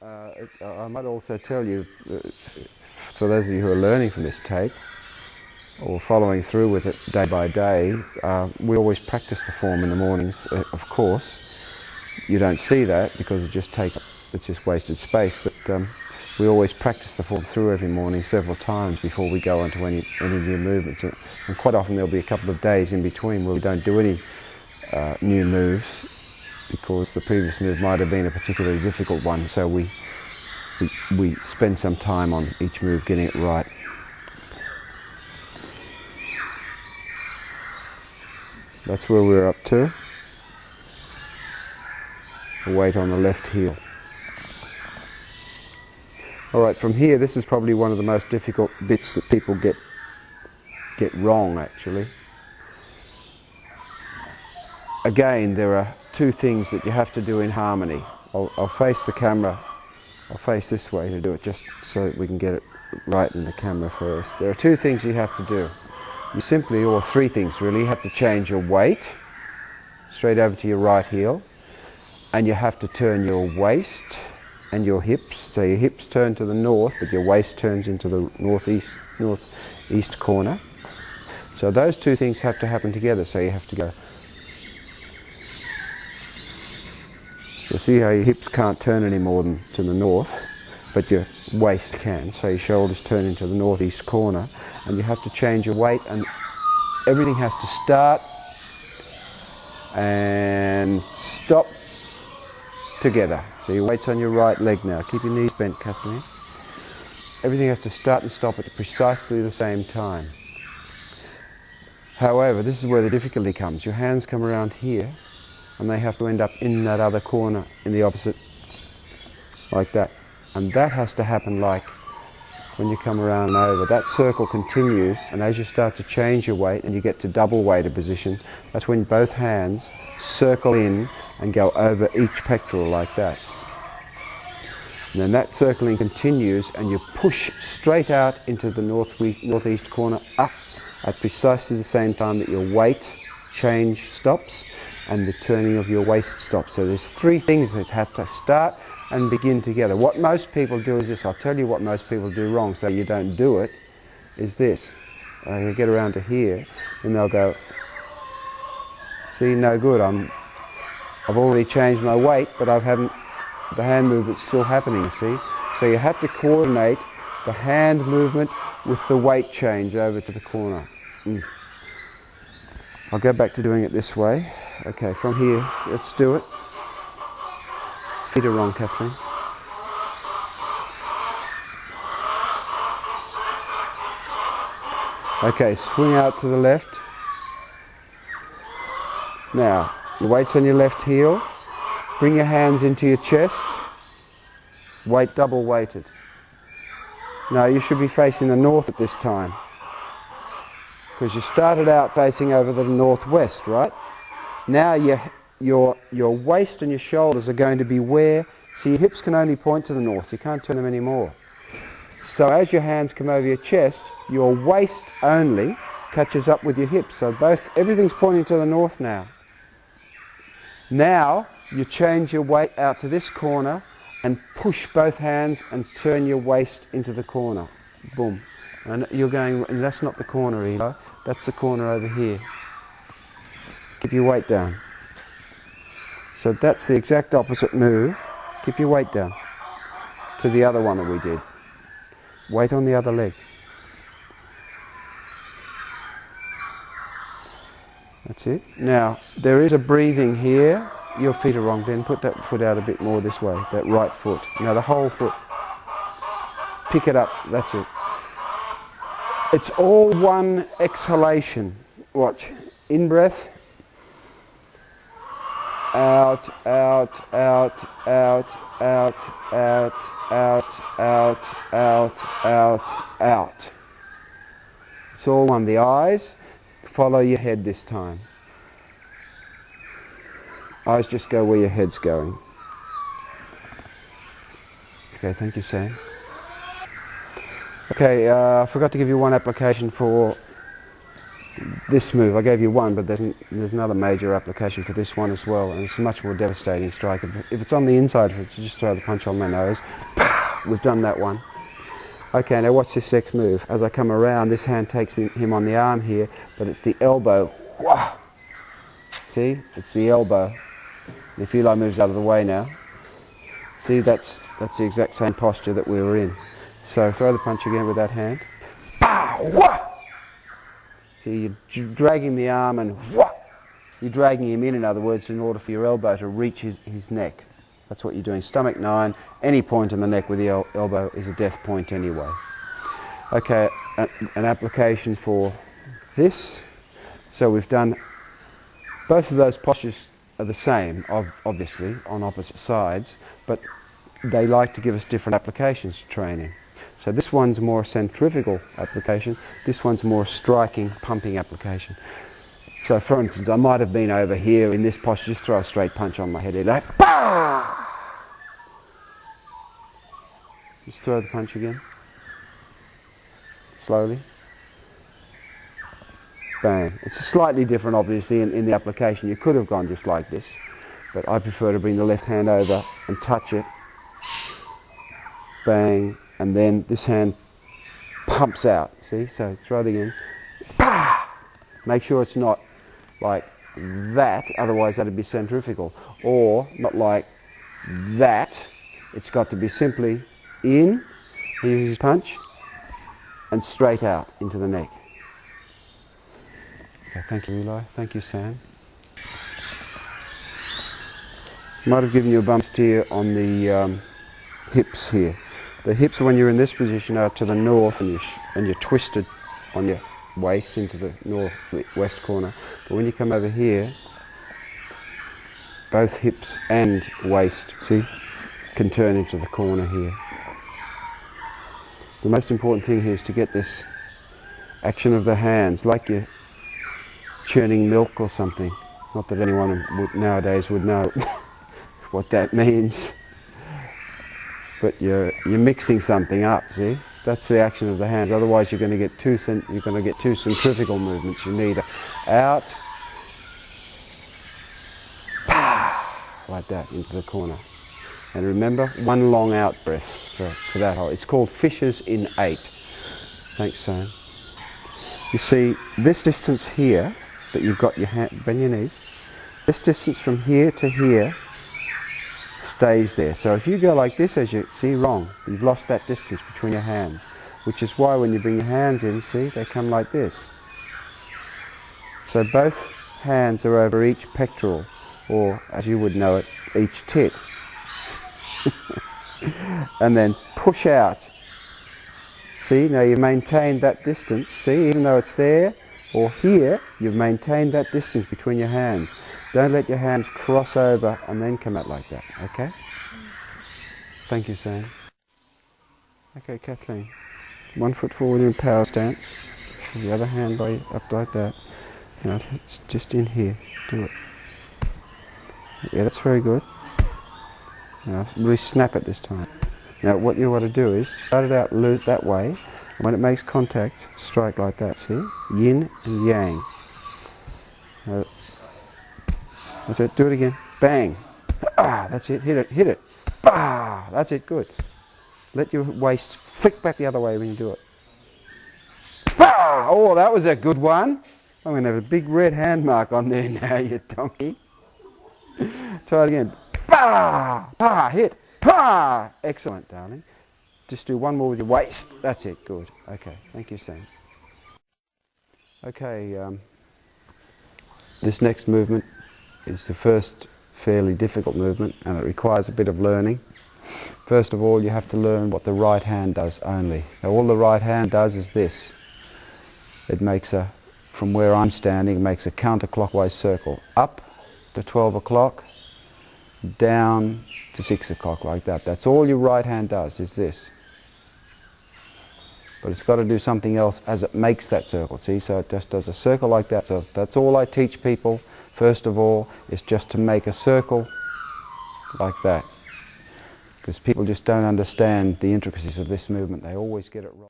I might also tell you, for those of you who are learning from this tape, or following through with it day by day, we always practice the form in the mornings. Of course, you don't see that because it's just wasted space, but we always practice the form through every morning several times before we go on to any new movements. And quite often there'll be a couple of days in between where we don't do any new moves because the previous move might have been a particularly difficult one, so we spend some time on each move getting it right. That's where we're up to. Weight on the left heel. Alright, from here, this is probably one of the most difficult bits that people get wrong, actually. Again, there are two things that you have to do in harmony. I'll face the camera, I'll face this way to do it just so that we can get it right in the camera first. There are two things you have to do. You simply, or three things really, you have to change your weight straight over to your right heel, and you have to turn your waist and your hips, so your hips turn to the north but your waist turns into the northeast corner. So those two things have to happen together, so you have to go. You'll see how your hips can't turn any more than to the north, but your waist can, so your shoulders turn into the northeast corner, and you have to change your weight, and everything has to start and stop together. So your weight's on your right leg now. Keep your knees bent, Kathleen. Everything has to start and stop at precisely the same time. However, this is where the difficulty comes. Your hands come around here, and they have to end up in that other corner, in the opposite, like that. And that has to happen like when you come around and over. That circle continues, and as you start to change your weight and you get to double weighted position, that's when both hands circle in and go over each pectoral like that. And then that circling continues and you push straight out into the northeast corner up at precisely the same time that your weight change stops and the turning of your waist stops. So there's three things that have to start and begin together. What most people do is this. I'll tell you what most people do wrong so you don't do it, is this. You get around to here and they'll go, see, no good, I've already changed my weight, but the hand movement's still happening, see? So you have to coordinate the hand movement with the weight change over to the corner. I'll go back to doing it this way. Okay, from here, let's do it. Feet are wrong, Kathleen. Okay, swing out to the left. Now, the weight's on your left heel. Bring your hands into your chest. Weight double weighted. Now, you should be facing the north at this time, because you started out facing over the northwest, right? Now your waist and your shoulders are going to be where, so your hips can only point to the north, you can't turn them anymore. So as your hands come over your chest, your waist only catches up with your hips, so everything's pointing to the north now. Now you change your weight out to this corner and push both hands and turn your waist into the corner. Boom. And you're going, and that's not the corner either, that's the corner over here. Keep your weight down. So that's the exact opposite move. Keep your weight down to the other one that we did. Weight on the other leg. That's it. Now, there is a breathing here. Your feet are wrong, Ben. Put that foot out a bit more this way, that right foot. Now the whole foot. Pick it up, that's it. It's all one exhalation. Watch. In breath. Out, out, out, out, out, out, out, out, out, out, out. It's all one. The eyes follow your head this time. Eyes just go where your head's going. Okay, thank you, Sam. Okay, I forgot to give you one application for this move. I gave you one, but there's another major application for this one as well, and it's a much more devastating strike. If it's on the inside, if you just throw the punch on my nose, we've done that one. Okay, now watch this next move. As I come around, this hand takes him on the arm here, but it's the elbow. Wah! See, it's the elbow. If Eli moves out of the way now, see, that's the exact same posture that we were in. So throw the punch again with that hand. Pow! Wah! See, you're dragging the arm and wah! You're dragging him in other words, in order for your elbow to reach his neck. That's what you're doing. Stomach 9, any point in the neck with the elbow is a death point anyway. Okay, an application for this. So we've done, both of those postures are the same, obviously, on opposite sides, but they like to give us different applications to training. So this one's more centrifugal application, this one's more striking, pumping application. So for instance, I might have been over here in this posture, just throw a straight punch on my head here, like, bah! Just throw the punch again, slowly, bang. It's slightly different obviously in the application. You could have gone just like this, but I prefer to bring the left hand over and touch it, bang, and then this hand pumps out, see? So throw it again, bah! Make sure it's not like that, otherwise that'd be centrifugal, or not like that. It's got to be simply in, he uses his punch, and straight out into the neck. Okay, thank you, Eli. Thank you, Sam. Might have given you a bump steer on the hips here. The hips, when you're in this position, are to the north, and you're twisted on your waist into the north-west corner. But when you come over here, both hips and waist, see, can turn into the corner here. The most important thing here is to get this action of the hands, like you're churning milk or something. Not that anyone nowadays would know what that means, but you're mixing something up. See, that's the action of the hands. Otherwise, you're going to get two centrifugal movements. You need out, like that into the corner. And remember, one long out breath for that hole. It's called fissures in 8. Thanks, Sam. You see, this distance here, that you've got your hand, bend your knees, this distance from here to here stays there. So if you go like this, as you see, wrong. You've lost that distance between your hands, which is why when you bring your hands in, see, they come like this. So both hands are over each pectoral, or as you would know it, each tit. And then push out. See, now you've maintained that distance. See, even though it's there or here, you've maintained that distance between your hands. Don't let your hands cross over and then come out like that, okay? Thank you, Sam. Okay, Kathleen. 1 foot forward in power stance. The other hand up like that. Now it's just in here. Do it. Yeah, that's very good. Now really snap it this time. Now what you want to do is start it out loose that way, and when it makes contact, strike like that, see? Yin and yang. That's it, do it again. Bang! Ah, that's it, hit it. Bah! That's it, good. Let your waist flick back the other way when you do it. Bah! Oh, that was a good one. I'm going to have a big red hand mark on there now, you donkey. Try it again. Bah! Bah! Hit! Bah! Excellent, darling. Just do one more with your waist. That's it. Good. Okay. Thank you, Sam. Okay. This next movement is the first fairly difficult movement, and it requires a bit of learning. First of all, you have to learn what the right hand does only. Now, all the right hand does is this. It makes from where I'm standing, it makes a counterclockwise circle. Up to 12 o'clock. Down to 6 o'clock, like that. That's all your right hand does, is this. But it's got to do something else as it makes that circle, see? So it just does a circle like that. So that's all I teach people, first of all, is just to make a circle like that. Because people just don't understand the intricacies of this movement. They always get it wrong.